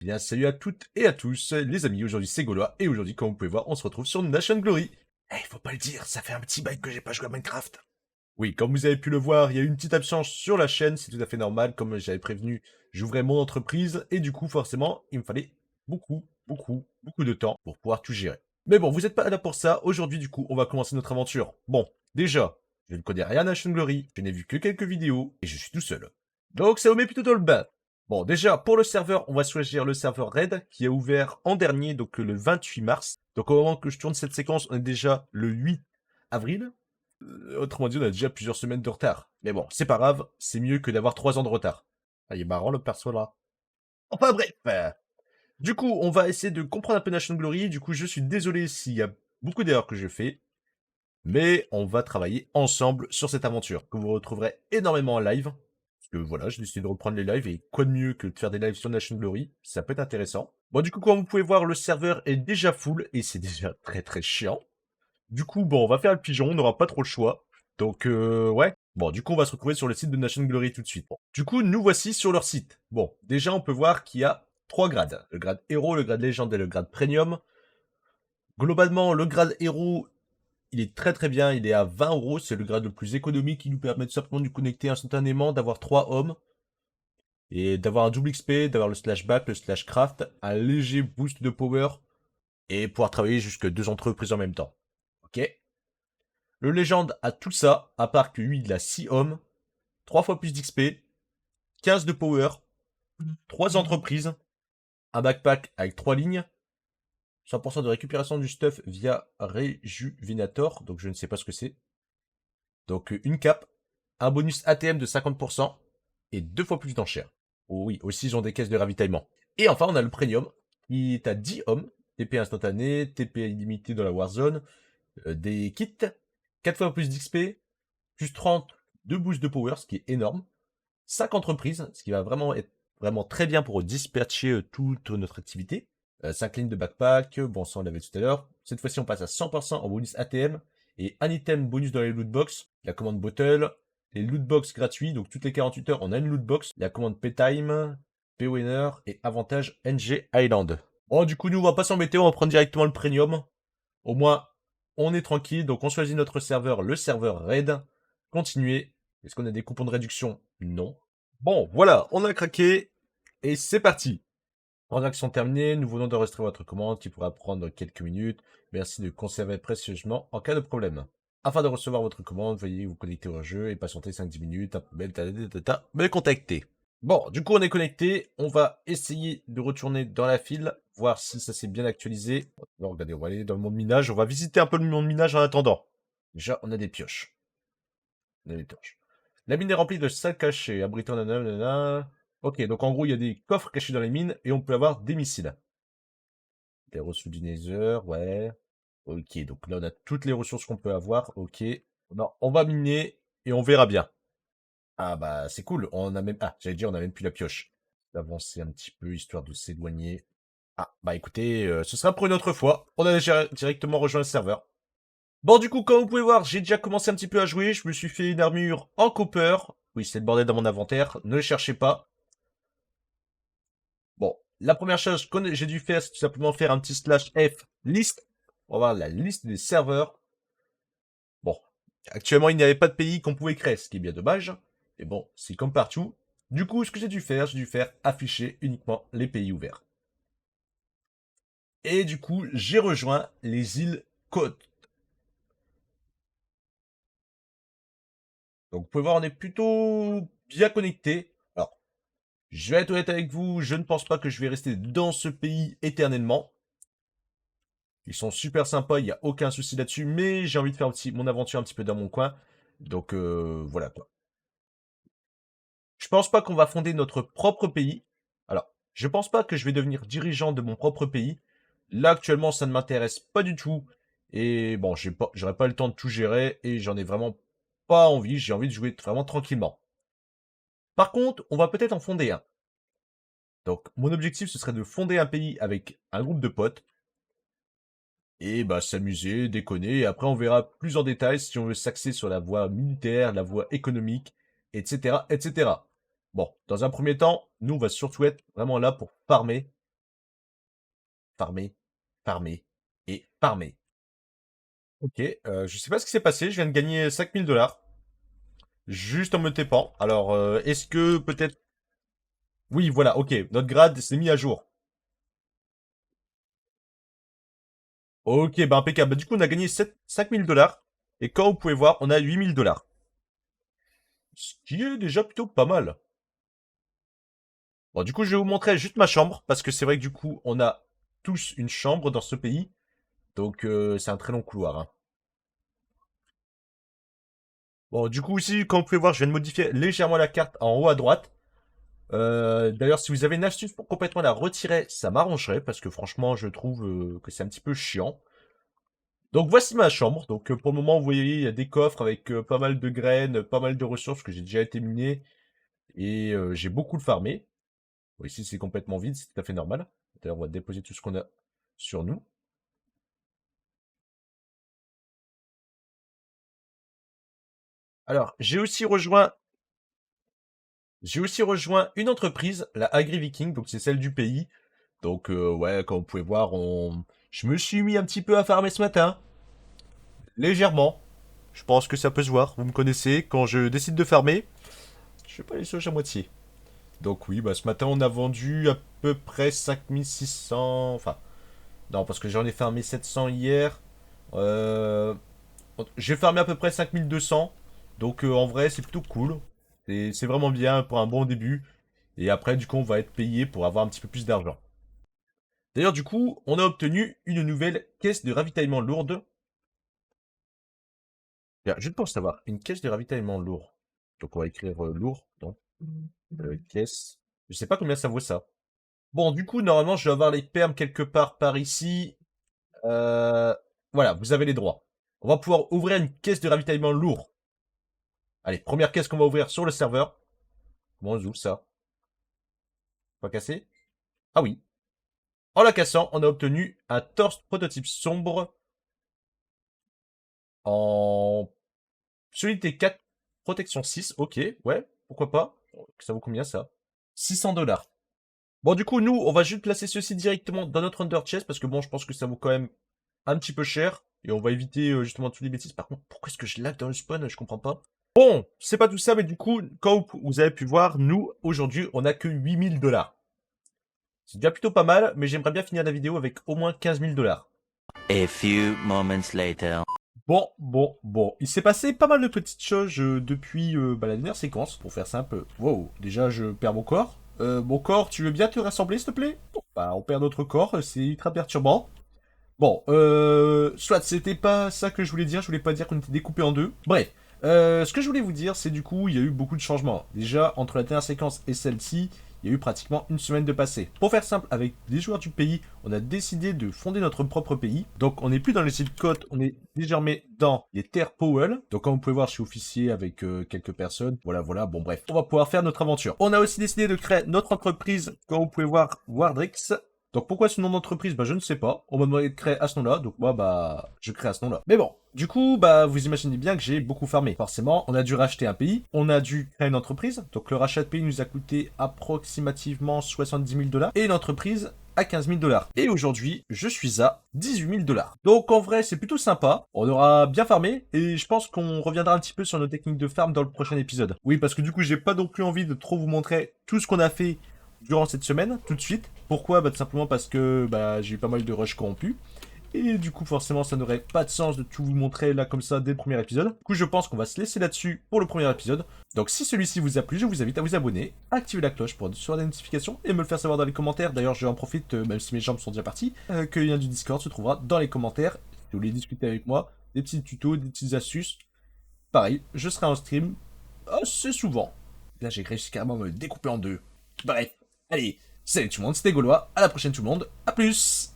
Bien, salut à toutes et à tous, les amis, aujourd'hui c'est Gaulois, et aujourd'hui, comme vous pouvez voir, on se retrouve sur Nation Glory. Eh, faut pas le dire, ça fait un petit bail que j'ai pas joué à Minecraft. Oui, comme vous avez pu le voir, il y a eu une petite absence sur la chaîne, c'est tout à fait normal, comme j'avais prévenu, j'ouvrais mon entreprise, et du coup, forcément, il me fallait beaucoup de temps pour pouvoir tout gérer. Mais bon, vous êtes pas là pour ça, aujourd'hui, du coup, on va commencer notre aventure. Bon, déjà, je ne connais rien à Nation Glory, je n'ai vu que quelques vidéos, et je suis tout seul. Donc ça vous met plutôt dans le bain. Bon, déjà, pour le serveur, on va choisir le serveur Raid, qui a ouvert en dernier, donc le 28 mars. Donc au moment que je tourne cette séquence, on est déjà le 8 avril. Autrement dit, on a déjà plusieurs semaines de retard. Mais bon, c'est pas grave, c'est mieux que d'avoir 3 ans de retard. Ah, il est marrant le perso là. Enfin bref. Du coup, on va essayer de comprendre un peu Nation Glory. Du coup, je suis désolé s'il y a beaucoup d'erreurs que je fais. Mais on va travailler ensemble sur cette aventure, que vous retrouverez énormément en live. Parce que voilà, j'ai décidé de reprendre les lives, et quoi de mieux que de faire des lives sur Nation Glory, ça peut être intéressant. Bon, du coup, comme vous pouvez voir, le serveur est déjà full, et c'est déjà très chiant. Du coup, bon, on va faire le pigeon, on n'aura pas trop le choix. Donc, ouais. Bon, du coup, on va se retrouver sur le site de Nation Glory tout de suite. Bon. Du coup, nous voici sur leur site. Bon, déjà, on peut voir qu'il y a 3 grades. Le grade héros, le grade légende et le grade premium. Globalement, le grade héros, il est très bien, il est à 20 euros, c'est le grade le plus économique qui nous permet tout simplement de nous connecter instantanément, d'avoir 3 hommes, et d'avoir un double XP, d'avoir le slash back, le slash craft, un léger boost de power, et pouvoir travailler jusque 2 entreprises en même temps. Ok. Le légende a tout ça, à part que lui il a 6 hommes, 3 fois plus d'XP, 15 de power, 3 entreprises, un backpack avec 3 lignes, 100% de récupération du stuff via Rejuvenator, donc je ne sais pas ce que c'est. Donc une cape, un bonus ATM de 50% et 2 fois plus d'enchères. Oh oui, aussi ils ont des caisses de ravitaillement. Et enfin on a le premium qui est à 10 hommes, TP instantané, TP illimité dans la Warzone, des kits, 4 fois plus d'XP, plus 30 de boost de power, ce qui est énorme, 5 entreprises, ce qui va vraiment être vraiment très bien pour dispatcher toute notre activité, 5 lignes de backpack, bon ça on l'avait tout à l'heure, cette fois-ci on passe à 100% en bonus ATM, et un item bonus dans les lootbox, la commande bottle, les lootbox gratuits, donc toutes les 48 heures on a une lootbox, la commande Paytime, Paywinner et avantage NG Island. Bon du coup nous on va pas s'embêter, on va prendre directement le premium, au moins on est tranquille, donc on choisit notre serveur, le serveur raid, continuer, est-ce qu'on a des coupons de réduction? Non. Bon voilà, on a craqué, et c'est parti. Transaction terminée, nous venons d'enregistrer votre commande qui pourra prendre quelques minutes. Merci de conserver précieusement en cas de problème. Afin de recevoir votre commande, veuillez vous connecter au jeu et patienter 5-10 minutes. Me contacter. Bon, du coup on est connecté. On va essayer de retourner dans la file, voir si ça s'est bien actualisé. Non, regardez, on va aller dans le monde minage. On va visiter un peu le monde minage en attendant. Déjà, on a des pioches. On a des torches. La mine est remplie de salles cachées, abritant nanana. Ok, donc en gros, il y a des coffres cachés dans les mines et on peut avoir des missiles. Des ressources du Nether, ouais. Ok, donc là, on a toutes les ressources qu'on peut avoir. Ok. Non, on va miner et on verra bien. Ah bah, c'est cool. On a même... Ah, j'allais dire, on a même plus la pioche. D'avancer un petit peu, histoire de s'éloigner. Ah, bah écoutez, ce sera pour une autre fois. On a déjà directement rejoint le serveur. Bon, du coup, comme vous pouvez voir, j'ai déjà commencé un petit peu à jouer. Je me suis fait une armure en copper. Oui, c'est le bordel dans mon inventaire. Ne le cherchez pas. Bon, la première chose que j'ai dû faire, c'est tout simplement faire un petit slash F list. On va voir la liste des serveurs. Bon, actuellement, il n'y avait pas de pays qu'on pouvait créer, ce qui est bien dommage. Mais bon, c'est comme partout. Du coup, ce que j'ai dû faire afficher uniquement les pays ouverts. Et du coup, j'ai rejoint les îles Côtes. Donc, vous pouvez voir, on est plutôt bien connecté. Alors, je vais être honnête avec vous, je ne pense pas que je vais rester dans ce pays éternellement. Ils sont super sympas, il n'y a aucun souci là-dessus, mais j'ai envie de faire mon aventure un petit peu dans mon coin. Donc voilà quoi. Je pense pas qu'on va fonder notre propre pays. Alors, je pense pas que je vais devenir dirigeant de mon propre pays. Là actuellement, ça ne m'intéresse pas du tout. Et bon, j'aurais pas le temps de tout gérer et j'en ai vraiment pas envie. J'ai envie de jouer vraiment tranquillement. Par contre, on va peut-être en fonder un. Donc, mon objectif, ce serait de fonder un pays avec un groupe de potes. Et bah s'amuser, déconner, et après on verra plus en détail si on veut s'axer sur la voie militaire, la voie économique, etc., etc. Bon, dans un premier temps, nous on va surtout être vraiment là pour farmer, farmer, farmer et farmer. Ok, je sais pas ce qui s'est passé, je viens de gagner 5000 $. Juste en me tépant. Alors, est-ce que peut-être... Oui, voilà, ok, notre grade s'est mis à jour. Ok, bah impeccable. Bah, du coup, on a gagné 5000 $. Et quand vous pouvez voir, on a 8000 $. Ce qui est déjà plutôt pas mal. Bon, du coup, je vais vous montrer juste ma chambre, parce que c'est vrai que du coup, on a tous une chambre dans ce pays. Donc, c'est un très long couloir, hein. Bon, du coup, ici, comme vous pouvez voir, je viens de modifier légèrement la carte en haut à droite. D'ailleurs, si vous avez une astuce pour complètement la retirer, ça m'arrangerait, parce que franchement, je trouve que c'est un petit peu chiant. Donc, voici ma chambre. Donc, pour le moment, vous voyez, il y a des coffres avec pas mal de graines, pas mal de ressources que j'ai déjà été miné. Et j'ai beaucoup de farmé. Bon, ici, c'est complètement vide, c'est tout à fait normal. D'ailleurs, on va déposer tout ce qu'on a sur nous. Alors, j'ai aussi rejoint une entreprise, la Agri-Viking, donc c'est celle du pays. Donc, ouais, comme vous pouvez voir, je me suis mis un petit peu à farmer ce matin, légèrement. Je pense que ça peut se voir, vous me connaissez, quand je décide de farmer, je fais pas les choses à moitié. Donc oui, bah ce matin on a vendu à peu près 5600... Enfin, non, parce que j'en ai farmé 700 hier. Euh, j'ai farmé à peu près 5200. Donc en vrai, c'est plutôt cool. C'est vraiment bien pour un bon début. Et après, du coup, on va être payé pour avoir un petit peu plus d'argent. D'ailleurs, du coup, on a obtenu une nouvelle caisse de ravitaillement lourde. Bien, juste pour savoir, une caisse de ravitaillement lourd. Donc on va écrire lourd, donc caisse. Je sais pas combien ça vaut ça. Bon, du coup, normalement, je vais avoir les permes quelque part par ici. Euh, voilà, vous avez les droits. On va pouvoir ouvrir une caisse de ravitaillement lourd. Allez, première caisse qu'on va ouvrir sur le serveur. Comment on ouvre ça? Pas cassé? Ah oui. En la cassant, on a obtenu un torse prototype sombre en solidité 4, protection 6. Ok, ouais, pourquoi pas. Ça vaut combien ça? 600 $. Bon, du coup, nous, on va juste placer ceci directement dans notre Under Chest parce que bon, je pense que ça vaut quand même un petit peu cher. Et on va éviter justement toutes les bêtises. Par contre, pourquoi est-ce que je lag dans le spawn? Je comprends pas. Bon, c'est pas tout ça, mais du coup, quand vous avez pu voir, nous, aujourd'hui, on a que 8000 $. C'est déjà plutôt pas mal, mais j'aimerais bien finir la vidéo avec au moins 15 000 $. A few moments later. Bon. Il s'est passé pas mal de petites choses depuis la dernière séquence, pour faire simple. Wow, déjà je perds mon corps. Mon corps, tu veux bien te rassembler, s'il te plaît? Bon, bah, on perd notre corps, c'est ultra perturbant. Bon, soit c'était pas ça que je voulais pas dire qu'on était découpé en deux. Bref, ce que je voulais vous dire, c'est du coup, il y a eu beaucoup de changements. Déjà, entre la dernière séquence et celle-ci, il y a eu pratiquement une semaine de passé. Pour faire simple, avec les joueurs du pays, on a décidé de fonder notre propre pays. Donc, on n'est plus dans les îles côtes, on est désormais dans les terres Powell. Donc, comme vous pouvez voir, je suis officier avec quelques personnes. Voilà, bon bref. On va pouvoir faire notre aventure. On a aussi décidé de créer notre entreprise, comme vous pouvez voir, Wardrix. Donc pourquoi ce nom d'entreprise? Bah je ne sais pas. On m'a demandé de créer à ce nom-là, donc moi bah je crée à ce nom-là. Mais bon, du coup bah vous imaginez bien que j'ai beaucoup farmé. Forcément, on a dû racheter un pays, on a dû créer une entreprise. Donc le rachat de pays nous a coûté approximativement 70 000 $ et une entreprise à 15 000 $. Et aujourd'hui, je suis à 18 000 $. Donc en vrai, c'est plutôt sympa. On aura bien farmé et je pense qu'on reviendra un petit peu sur nos techniques de farm dans le prochain épisode. Oui, parce que du coup, j'ai pas non plus envie de trop vous montrer tout ce qu'on a fait durant cette semaine, tout de suite. Pourquoi? Bah tout simplement parce que bah, j'ai eu pas mal de rushs corrompus. Et du coup, forcément, ça n'aurait pas de sens de tout vous montrer là comme ça dès le premier épisode. Du coup, je pense qu'on va se laisser là-dessus pour le premier épisode. Donc si celui-ci vous a plu, je vous invite à vous abonner, activer la cloche pour recevoir des notifications et me le faire savoir dans les commentaires. D'ailleurs, je en profite, même si mes jambes sont déjà parties, que le lien du Discord se trouvera dans les commentaires. Si vous voulez discuter avec moi, des petits tutos, des petites astuces. Pareil, je serai en stream assez souvent. Là, j'ai réussi carrément à me découper en deux. Bref. Allez, salut tout le monde, c'était Gaulois, à la prochaine tout le monde, à plus!